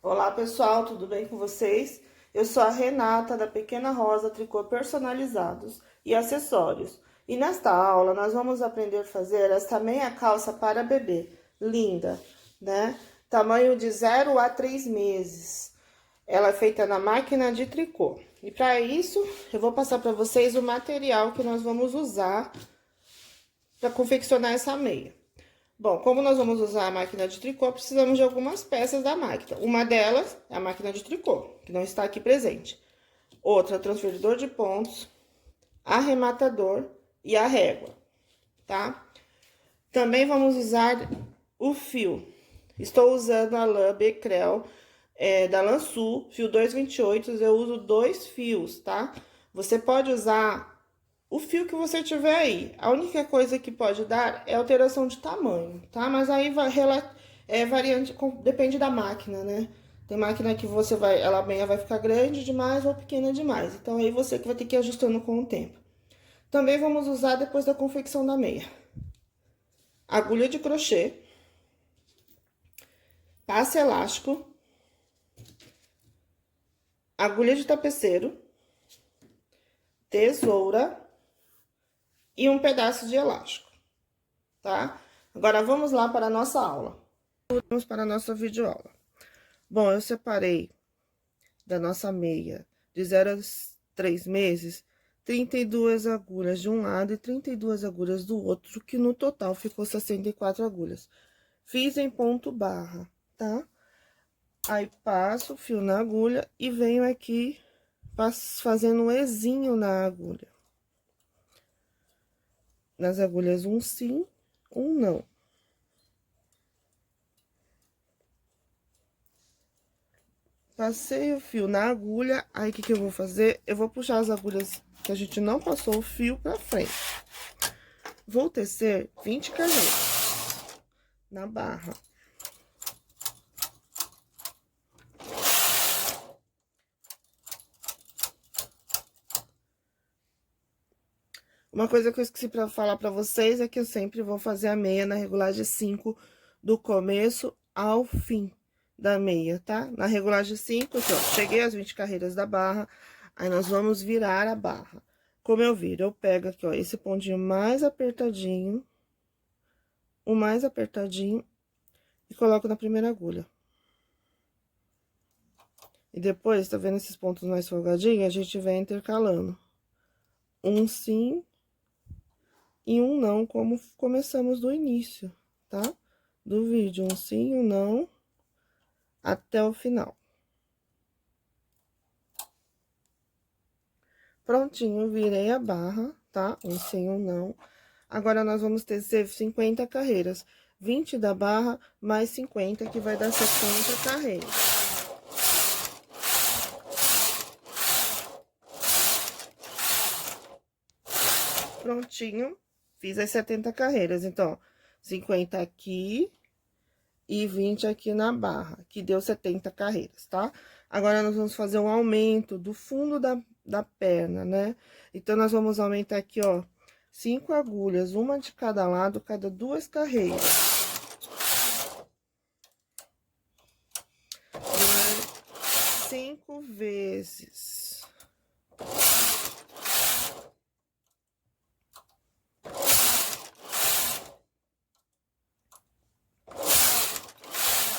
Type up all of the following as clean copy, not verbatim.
Olá pessoal, tudo bem com vocês? Eu sou a Renata da Pequena Rosa Tricô Personalizados e Acessórios. E nesta aula nós vamos aprender a fazer esta meia calça para bebê, linda, né? Tamanho de 0 a 3 meses. Ela é feita na máquina de tricô. E para isso, eu vou passar para vocês o material que nós vamos usar para confeccionar essa meia. Bom, como nós vamos usar a máquina de tricô, precisamos de algumas peças da máquina. Uma delas é a máquina de tricô, que não está aqui presente. Outra, transferidor de pontos, arrematador e a régua, tá? Também vamos usar o fio. Estou usando a lã Becrel da Lançu, fio 228, eu uso 2 fios, tá? Você pode usar o fio que você tiver aí. A única coisa que pode dar é alteração de tamanho, tá? Mas aí vai variante, depende da máquina, né? Tem máquina que você vai, ela meia vai ficar grande demais ou pequena demais. Então aí você que vai ter que ir ajustando com o tempo. Também vamos usar depois da confecção da meia. Agulha de crochê, passe elástico, agulha de tapeceiro, tesoura e um pedaço de elástico, tá? Agora, vamos lá para a nossa aula. Vamos para a nossa videoaula. Bom, eu separei da nossa meia de 0 a 3 meses, 32 agulhas de um lado e 32 agulhas do outro, que no total ficou 64 agulhas. Fiz em ponto barra, tá? Aí, passo o fio na agulha e venho aqui fazendo um ezinho na agulha. Nas agulhas, um sim, um não. Passei o fio na agulha, aí o que eu vou fazer? Eu vou puxar as agulhas que a gente não passou o fio pra frente. Vou tecer 20 carreiras na barra. Uma coisa que eu esqueci pra falar pra vocês é que eu sempre vou fazer a meia na regulagem 5 do começo ao fim da meia, tá? Na regulagem 5, aqui, ó, cheguei às 20 carreiras da barra, aí nós vamos virar a barra. Como eu viro? Eu pego aqui, ó, esse pontinho mais apertadinho, o mais apertadinho, e coloco na primeira agulha. E depois, tá vendo esses pontos mais folgadinhos? A gente vem intercalando. Um sim e um não, como começamos do início, tá? Do vídeo, um sim e um não, até o final. Prontinho, virei a barra, tá? Um sim, um não. Agora, nós vamos tecer 50 carreiras. 20 da barra, mais 50, que vai dar 70 carreiras. Prontinho, fiz as 70 carreiras. Então, 50 aqui e 20 aqui na barra, que deu 70 carreiras, tá? Agora, nós vamos fazer um aumento do fundo da perna, né? Então, nós vamos aumentar aqui, ó, 5 agulhas, uma de cada lado, cada 2 carreiras. 5 vezes.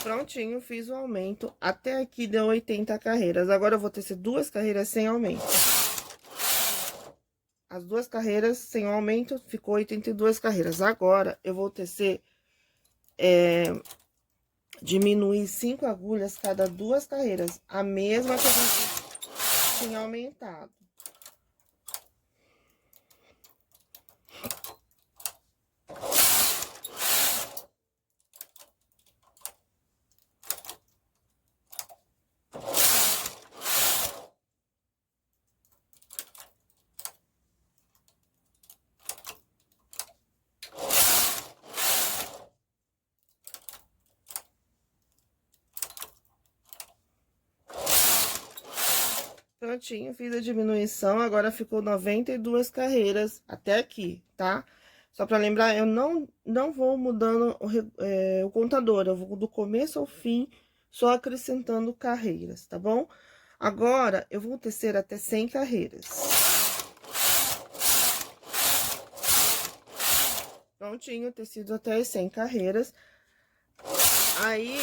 Prontinho, fiz o aumento. Até aqui deu 80 carreiras. Agora, eu vou tecer 2 carreiras sem aumento. As 2 carreiras sem aumento, ficou 82 carreiras. Agora, eu vou tecer, diminuir 5 agulhas cada 2 carreiras. A mesma que a gente tinha aumentado. Prontinho, fiz a diminuição, agora ficou 92 carreiras até aqui, tá? Só pra lembrar, eu não vou mudando o contador, eu vou do começo ao fim só acrescentando carreiras, tá bom? Agora, eu vou tecer até 100 carreiras. Prontinho, tecido até as 100 carreiras. Aí,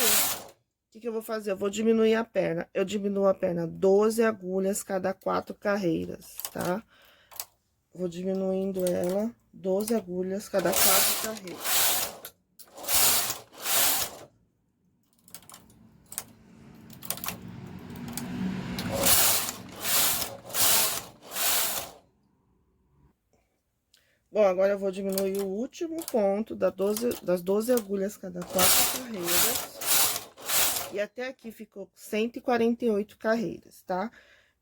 o que eu vou fazer? Eu vou diminuir a perna. Eu diminuo a perna 12 agulhas cada 4 carreiras, tá? Vou diminuindo ela 12 agulhas cada 4 carreiras. Bom, agora eu vou diminuir o último ponto das 12 agulhas cada 4 carreiras. E até aqui ficou 148 carreiras, tá?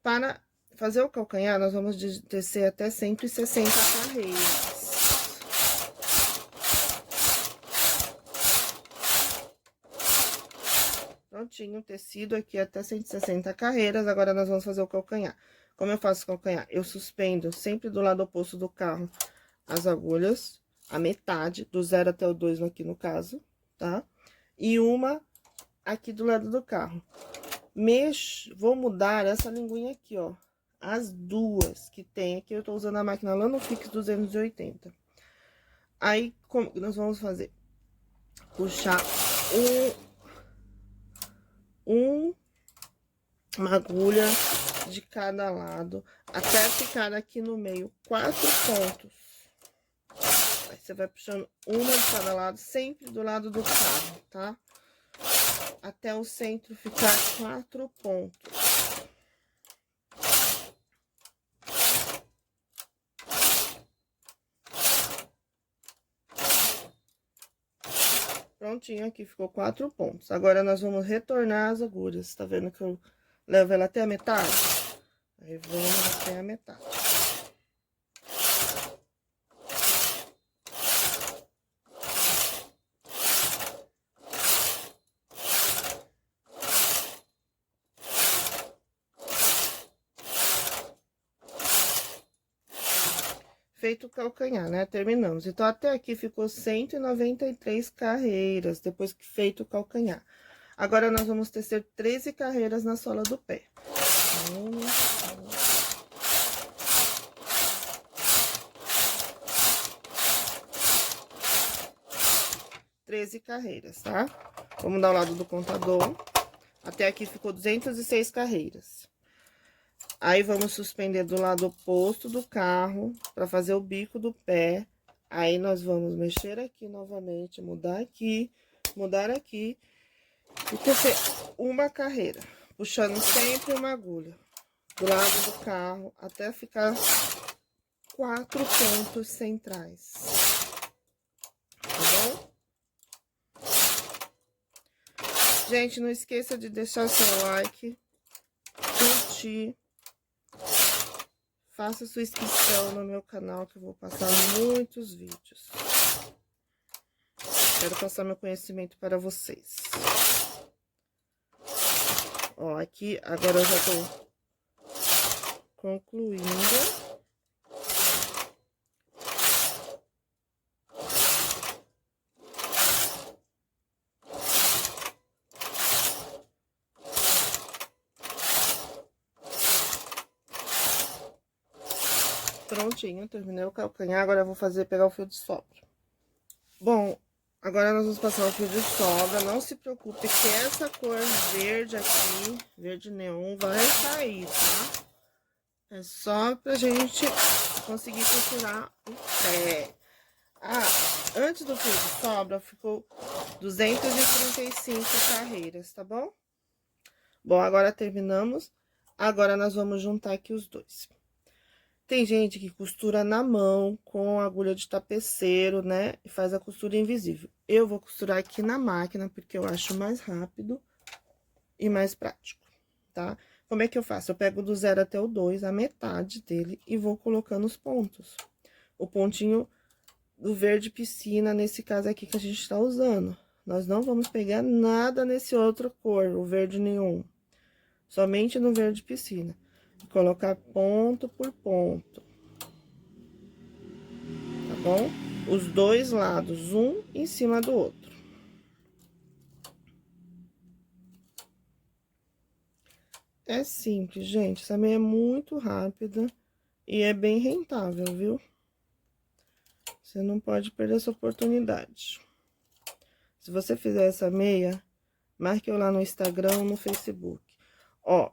Para fazer o calcanhar, nós vamos descer até 160 carreiras. Prontinho, o tecido aqui até 160 carreiras. Agora, nós vamos fazer o calcanhar. Como eu faço o calcanhar? Eu suspendo sempre do lado oposto do carro as agulhas, a metade, do 0 até o 2 aqui no caso, tá? E uma aqui do lado do carro. Vou mudar essa linguinha aqui, ó. As duas que tem aqui, eu tô usando a máquina Lanofix 280. Aí, como que nós vamos fazer? Puxar uma agulha de cada lado, até ficar aqui no meio 4 pontos. Aí, você vai puxando uma de cada lado, sempre do lado do carro, tá? Até o centro ficar 4 pontos. Prontinho, aqui ficou 4 pontos. Agora, nós vamos retornar as agulhas. Tá vendo que eu levo ela até a metade? Aí, vamos até a metade. Feito o calcanhar, né? Terminamos. Então, até aqui ficou 193 carreiras, depois que feito o calcanhar. Agora, nós vamos tecer 13 carreiras na sola do pé. 13 carreiras, tá? Vamos dar o lado do contador. Até aqui ficou 206 carreiras. Aí, vamos suspender do lado oposto do carro, para fazer o bico do pé. Aí, nós vamos mexer aqui novamente, mudar aqui, e tecer uma carreira, puxando sempre uma agulha do lado do carro, até ficar 4 pontos centrais. Tá bom? Gente, não esqueça de deixar seu like, curtir. Faça sua inscrição no meu canal, que eu vou passar muitos vídeos. Quero passar meu conhecimento para vocês. Ó, aqui, agora eu já tô concluindo. Prontinho, terminei o calcanhar, agora eu vou pegar o fio de sobra. Bom, agora nós vamos passar o fio de sobra, não se preocupe que essa cor verde aqui, verde neon, vai sair, tá? É só pra gente conseguir costurar o pé. Ah, antes do fio de sobra, ficou 235 carreiras, tá bom? Bom, agora terminamos, agora nós vamos juntar aqui os dois. Tem gente que costura na mão com agulha de tapeceiro, né? E faz a costura invisível. Eu vou costurar aqui na máquina, porque eu acho mais rápido e mais prático, tá? Como é que eu faço? Eu pego do 0 até o 2, a metade dele, e vou colocando os pontos. O pontinho do verde piscina, nesse caso aqui que a gente tá usando. Nós não vamos pegar nada nesse outro cor, o verde nenhum. Somente no verde piscina. Colocar ponto por ponto, tá bom? Os dois lados, um em cima do outro. É simples, gente. Essa meia é muito rápida e é bem rentável, viu? Você não pode perder essa oportunidade. Se você fizer essa meia, marque eu lá no Instagram ou no Facebook. Ó,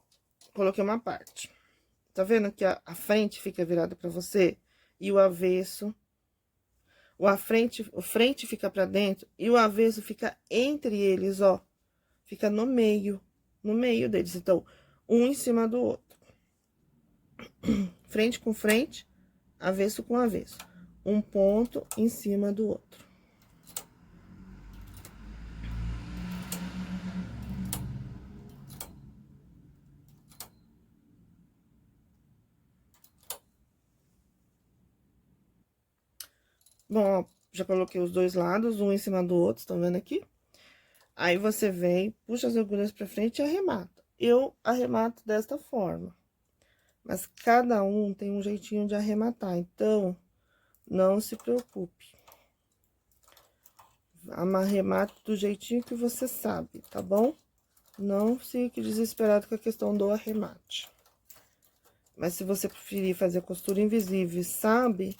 coloquei uma parte. Tá vendo que a frente fica virada pra você e o avesso... o frente fica pra dentro e o avesso fica entre eles, ó. Fica no meio deles. Então, um em cima do outro. Frente com frente, avesso com avesso. Um ponto em cima do outro. Bom, ó, já coloquei os dois lados, um em cima do outro, estão vendo aqui? Aí, você vem, puxa as agulhas pra frente e arremata. Eu arremato desta forma. Mas cada um tem um jeitinho de arrematar, então, não se preocupe. Arremate do jeitinho que você sabe, tá bom? Não fique desesperado com a questão do arremate. Mas se você preferir fazer costura invisível, sabe?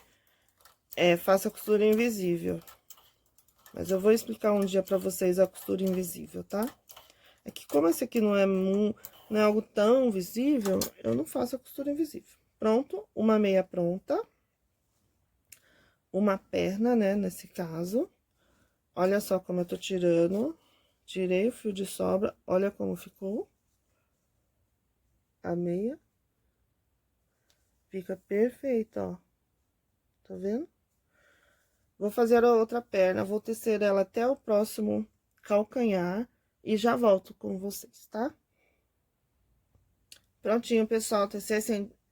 Faça a costura invisível. Mas eu vou explicar um dia pra vocês a costura invisível, tá? É que como esse aqui não é algo tão visível, eu não faço a costura invisível. Pronto, uma meia pronta. Uma perna, né, nesse caso. Olha só como eu tô tirando. Tirei o fio de sobra, olha como ficou. A meia. Fica perfeita, ó. Tá vendo? Vou fazer a outra perna, vou tecer ela até o próximo calcanhar e já volto com vocês, tá? Prontinho, pessoal, teci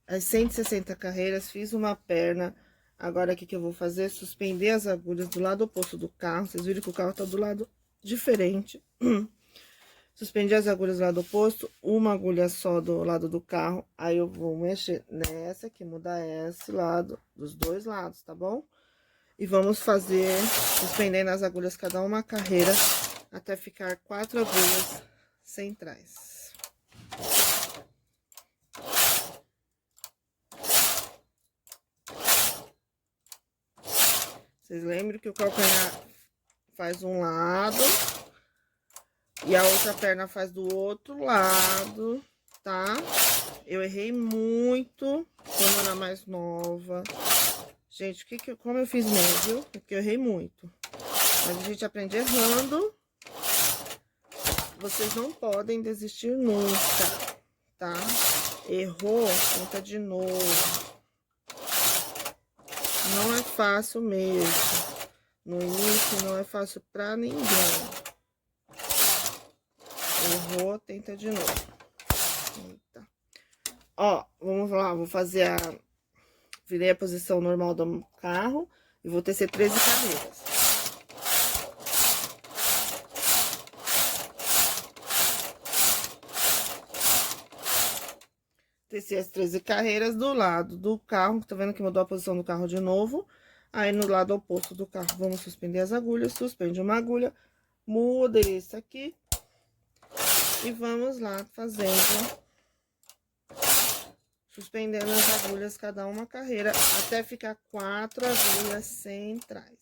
as 160 carreiras, fiz uma perna. Agora, o que eu vou fazer? Suspender as agulhas do lado oposto do carro. Vocês viram que o carro tá do lado diferente. Suspendi as agulhas do lado oposto, uma agulha só do lado do carro. Aí, eu vou mexer nessa aqui, mudar esse lado, dos dois lados, tá bom? E vamos fazer, suspendendo as agulhas, cada uma carreira, até ficar 4 agulhas centrais. Vocês lembram que o calcanhar faz um lado e a outra perna faz do outro lado, tá? Eu errei muito quando eu era mais nova. Gente, como eu fiz mesmo, viu? Porque eu errei muito. Mas a gente aprende errando. Vocês não podem desistir nunca, tá? Errou, tenta de novo. Não é fácil mesmo. No início não é fácil pra ninguém. Errou, tenta de novo. Eita. Ó, vamos lá, vou fazer virei a posição normal do carro e vou tecer 13 carreiras. Teci as 13 carreiras do lado do carro, tá vendo que mudou a posição do carro de novo? Aí, no lado oposto do carro, vamos suspender as agulhas, suspende uma agulha, muda esse aqui. E vamos lá fazendo, suspendendo as agulhas, cada uma carreira, até ficar 4 agulhas centrais.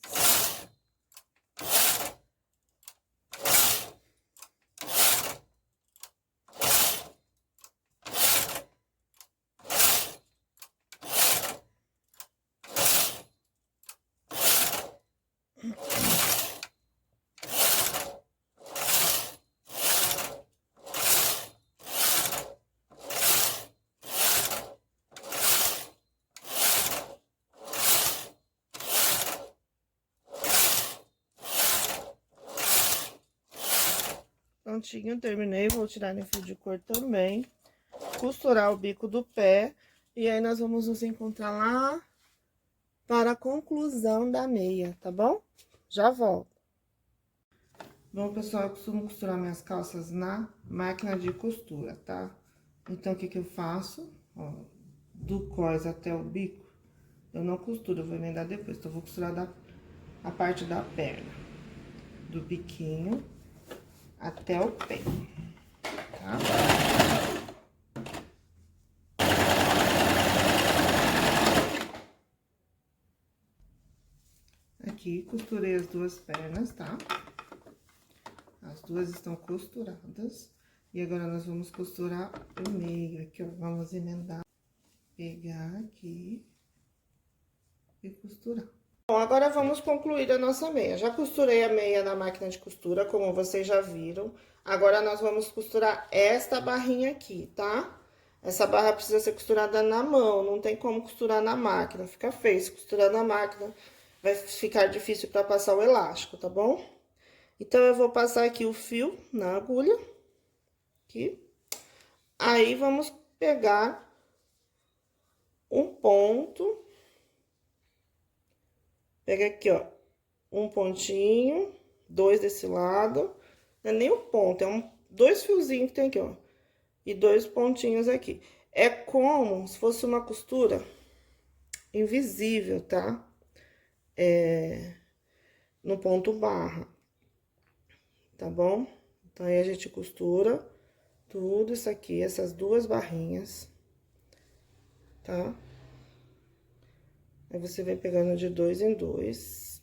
Prontinho, terminei, vou tirar no fio de cor também, costurar o bico do pé, e aí nós vamos nos encontrar lá para a conclusão da meia, tá bom? Já volto. Bom, pessoal, eu costumo costurar minhas calças na máquina de costura, tá? Então, o que eu faço? Ó, do cós até o bico, eu não costuro, eu vou emendar depois. Então, eu vou costurar a parte da perna, do biquinho até o pé, tá? aqui, costurei as duas pernas, tá? As duas estão costuradas. E agora, nós vamos costurar o meio aqui, ó. Vamos emendar, pegar aqui e costurar. Bom, agora vamos concluir a nossa meia. Já costurei a meia na máquina de costura, como vocês já viram. Agora, nós vamos costurar esta barrinha aqui, tá? Essa barra precisa ser costurada na mão, não tem como costurar na máquina, fica feio. Se costurar na máquina, vai ficar difícil para passar o elástico, tá bom? Então, eu vou passar aqui o fio na agulha, aqui. Aí, vamos pegar um ponto. Pega aqui, ó, um pontinho, dois desse lado. Não é nem um ponto, é dois fiozinhos que tem aqui, ó. E dois pontinhos aqui. É como se fosse uma costura invisível, tá? No ponto barra. Tá bom? Então, aí a gente costura tudo isso aqui, essas duas barrinhas, tá? Aí, você vem pegando de dois em dois.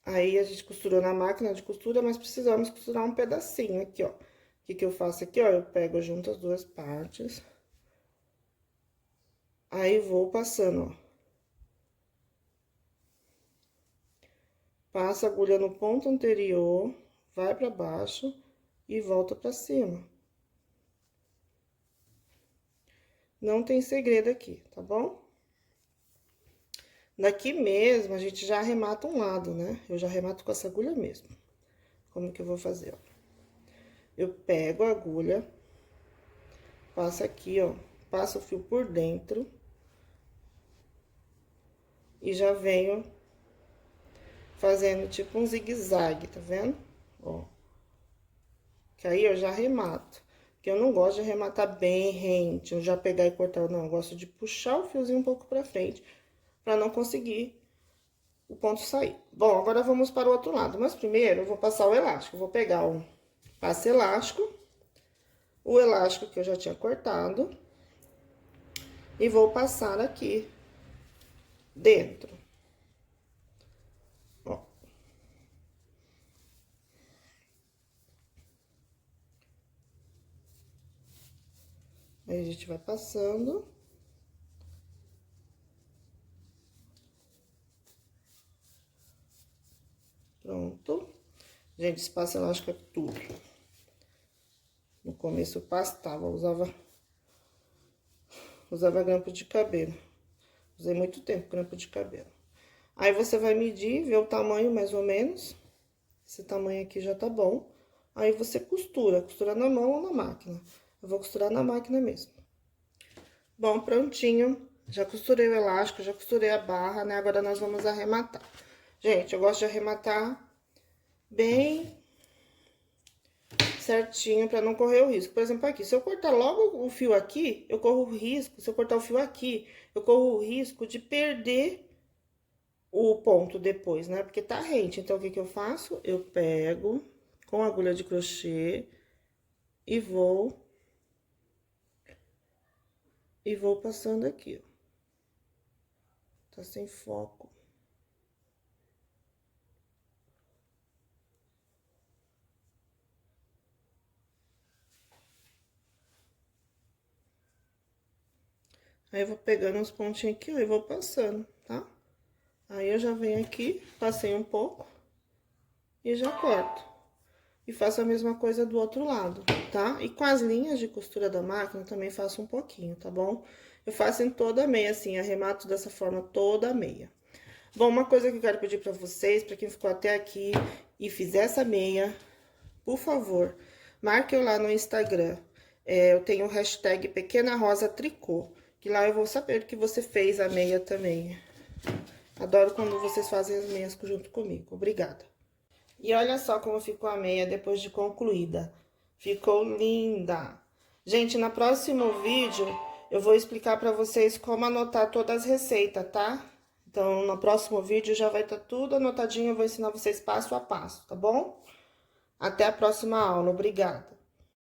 Aí, a gente costurou na máquina de costura, mas precisamos costurar um pedacinho aqui, ó. O que que eu faço aqui, ó? Eu pego junto as duas partes. Aí, vou passando, ó. Passa a agulha no ponto anterior, vai pra baixo e volta pra cima. Não tem segredo aqui, tá bom? Daqui mesmo, a gente já arremata um lado, né? Eu já arremato com essa agulha mesmo. Como que eu vou fazer, ó? Eu pego a agulha, passo aqui, ó, passo o fio por dentro. E já venho fazendo tipo um zigue-zague, tá vendo? Ó. Que aí eu já arremato. Porque eu não gosto de arrematar bem rente, eu já pegar e cortar, não. Eu gosto de puxar o fiozinho um pouco pra frente, pra não conseguir o ponto sair. Bom, agora vamos para o outro lado. Mas primeiro eu vou passar o elástico. Eu vou pegar o passe elástico, o elástico que eu já tinha cortado, e vou passar aqui dentro. Ó. Aí, a gente vai passando. Pronto. Gente, esse passe elástico é tudo. No começo eu pastava, usava grampo de cabelo. Usei muito tempo grampo de cabelo. Aí, você vai medir, ver o tamanho mais ou menos. Esse tamanho aqui já tá bom. Aí, você costura na mão ou na máquina. Eu vou costurar na máquina mesmo. Bom, prontinho. Já costurei o elástico, já costurei a barra, né? Agora, nós vamos arrematar. Gente, eu gosto de arrematar bem certinho pra não correr o risco. Por exemplo, aqui, se eu cortar logo o fio aqui, eu corro o risco, se eu cortar o fio aqui, eu corro o risco de perder o ponto depois, né? Porque tá rente. Então, o que que eu faço? Eu pego com a agulha de crochê e vou passando aqui, ó. Tá sem foco. Aí, eu vou pegando uns pontinhos aqui, ó, e vou passando, tá? Aí, eu já venho aqui, passei um pouco e já corto. E faço a mesma coisa do outro lado, tá? E com as linhas de costura da máquina, também faço um pouquinho, tá bom? Eu faço em toda a meia, assim, arremato dessa forma toda a meia. Bom, uma coisa que eu quero pedir pra vocês, pra quem ficou até aqui e fizer essa meia, por favor, marque eu lá no Instagram. Eu tenho o hashtag Pequena Rosa Tricô, que lá eu vou saber que você fez a meia também. Adoro quando vocês fazem as meias junto comigo. Obrigada. E olha só como ficou a meia depois de concluída. Ficou linda! Gente, no próximo vídeo eu vou explicar pra vocês como anotar todas as receitas, tá? Então, no próximo vídeo já vai estar tudo anotadinho, eu vou ensinar vocês passo a passo, tá bom? Até a próxima aula, obrigada!